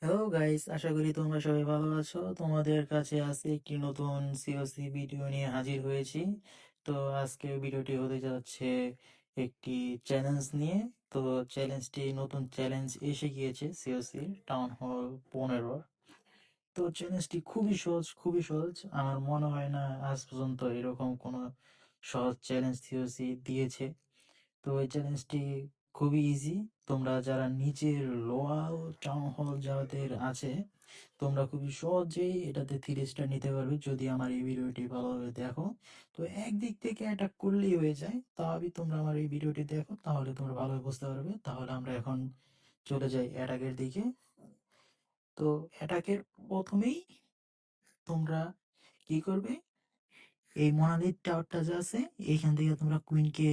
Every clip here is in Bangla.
হ্যালো গাইস, আশা করি তোমরা সবাই ভালো আছো। তোমাদের কাছে আজকে একটি নতুন সিওসি ভিডিও নিয়ে হাজির হয়েছি। তো আজকের ভিডিওটি হতে যাচ্ছে একটি চ্যালেঞ্জ নিয়ে। তো নতুন চ্যালেঞ্জ এসে গিয়েছে সিওসি টাউন হল 15। তো চ্যালেঞ্জটি খুবই সহজ। আমার মনে হয় না আজ পর্যন্ত এরকম কোনো সহজ চ্যালেঞ্জ সিওসি দিয়েছে। তো এই চ্যালেঞ্জটি খুবই ইজি। তোমরা যারা নিচের লোয়াল টাউন হল যাদের আছে, তোমরা খুবই সহজেই এটাতে 3 স্টার নিতে পারবে যদি আমার এই ভিডিওটি ভালোভাবে দেখো। তো একদিক থেকে অ্যাটাক করলেই হয়ে যায়, তবে তোমরা আমার এই ভিডিওটি দেখো, তাহলে তোমরা ভালোভাবে বুঝতে পারবে। তাহলে আমরা এখন চলে যাই অ্যাটাকের দিকে। তো অ্যাটাকের প্রথমেই তোমরা কি করবে, এই মনালিথ টাওয়ারটা যে আছে এইখান থেকে তোমরা কুইনকে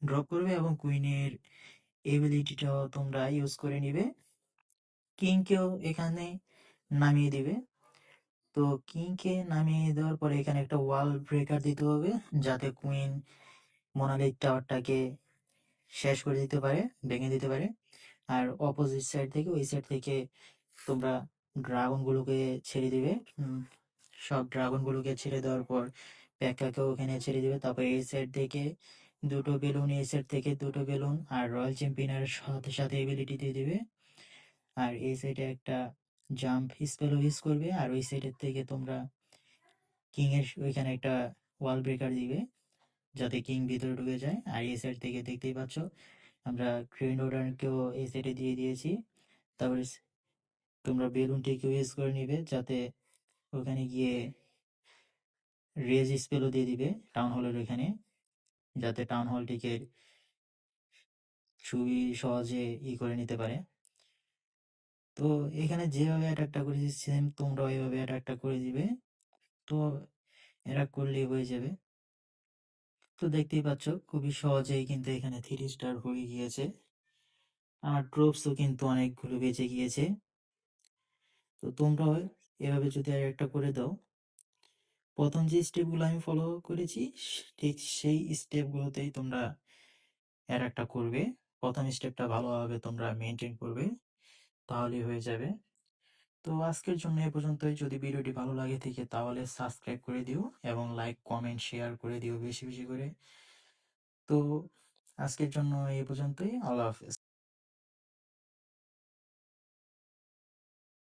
ড্রপ করবে এবং কুইনের এবিলিটিটাও তোমরা ইউজ করে নিবে। কিংকেও এখানে নামিয়ে দিবে। তো কিংকে নামিয়ে দেওয়ার পরে এখানে একটা ওয়াল ব্রেকার দিতে হবে, যাতে কুইন মোনালিথ টাওয়ারটাকে শেষ করে দিতে পারে, ভেঙে দিতে পারে। আর অপোজিট সাইড থেকে, ওই সাইড থেকে তোমরা ড্রাগনগুলোকে ছেড়ে দিবে। সব ড্রাগনগুলোকে ছেড়ে দেওয়ার পর প্যাকাকেও ওখানে ছেড়ে দিবে। তারপর এই সাইড থেকে দুটো বেলুন, এই সাইড থেকে দুটো বেলুন, আর রয়্যাল চ্যাম্পিয়নের সাথে সাথে এবিলিটি দিয়ে দিবে। আর এই সাইডে একটা জাম্প স্পেলও ইউজ করবে। আর ওই সাইডের থেকে তোমরা কিং এর ওইখানে একটা ওয়াল ব্রেকার দিবে, যাতে কিং ভিতরে ঢুকে যায়। আর এই সাইড থেকে দেখতেই পাচ্ছ আমরা গ্রেন্ড অর্ডারকেও এই সাইডে দিয়ে দিয়েছি। তারপরে তোমরা বেলুনটিকেও ইউজ করে নিবে, যাতে ওখানে গিয়ে রেজ স্পেলও দিয়ে দিবে টাউন হলের ওইখানে, যাতে টাউন হলটিকে খুবই সহজে করে নিতে পারে। তো এখানে যেভাবে অ্যাটাকটা করেছি সেম তোমরাও এভাবে অ্যাটাকটা করে দিবে। তো অ্যাটাক করলেই হয়ে যাবে। তো দেখতেই পাচ্ছ খুবই সহজেই কিন্তু এখানে 3 স্টার হয়ে গিয়েছে। আমার ট্রুপসও কিন্তু অনেকগুলো বেঁচে গিয়েছে। তো তোমরাও এভাবে যদি আর একটা করে দাও, প্রথম যে স্টেপগুলো আমি ফলো করেছি ঠিক সেই স্টেপগুলোতেই তোমরা অ্যাটাকটা করবে। প্রথম স্টেপটা ভালোভাবে তোমরা মেনটেন করবে, তাহলেই হয়ে যাবে। তো আজকের জন্য এ পর্যন্তই। যদি ভিডিওটি ভালো লাগে থাকে তাহলে সাবস্ক্রাইব করে দিও এবং লাইক কমেন্ট শেয়ার করে দিও বেশি বেশি করে। তো আজকের জন্য এই পর্যন্তই। আল্লাহ হাফেজ।